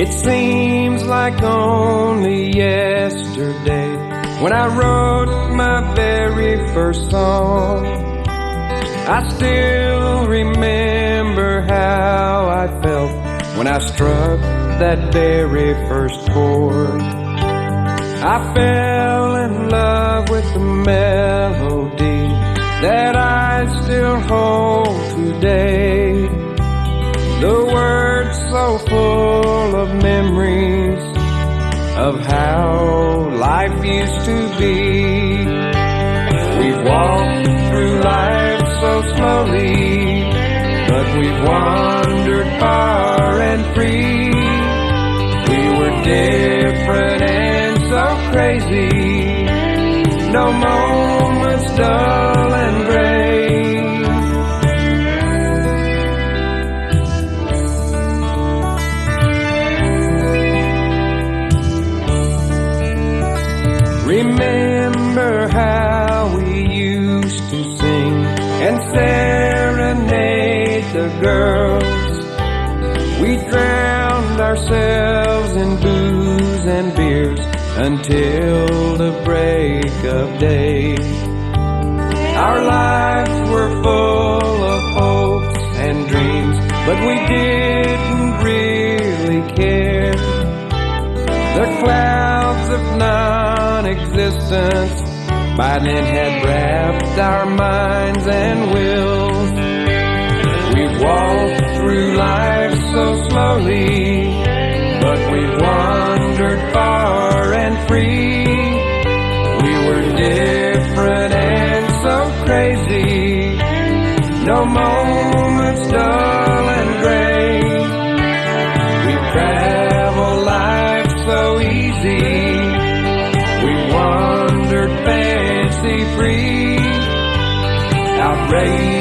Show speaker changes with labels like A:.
A: It seems like only yesterday when I wrote my very first song. I still remember how I felt when I struck that very first chord. I fell in love with the melody that I still hold today. The words so full of memories of how life used to be. We've walked through life so slowly, but we've wandered far and free. We were different and so crazy, no moments dull and gray. Remember how we used to sing and serenade the girls. We drowned ourselves in booze and beers until the break of day. Our lives were full of hopes and dreams, but we didn't really care. The clouds of non-existence by then had wrapped our minds and wills. We've walked through life so slowly, but we've wandered far and free. We were different and so crazy, no moments dull and gray. We've traveled life so easy, we wandered fancy free, outrageous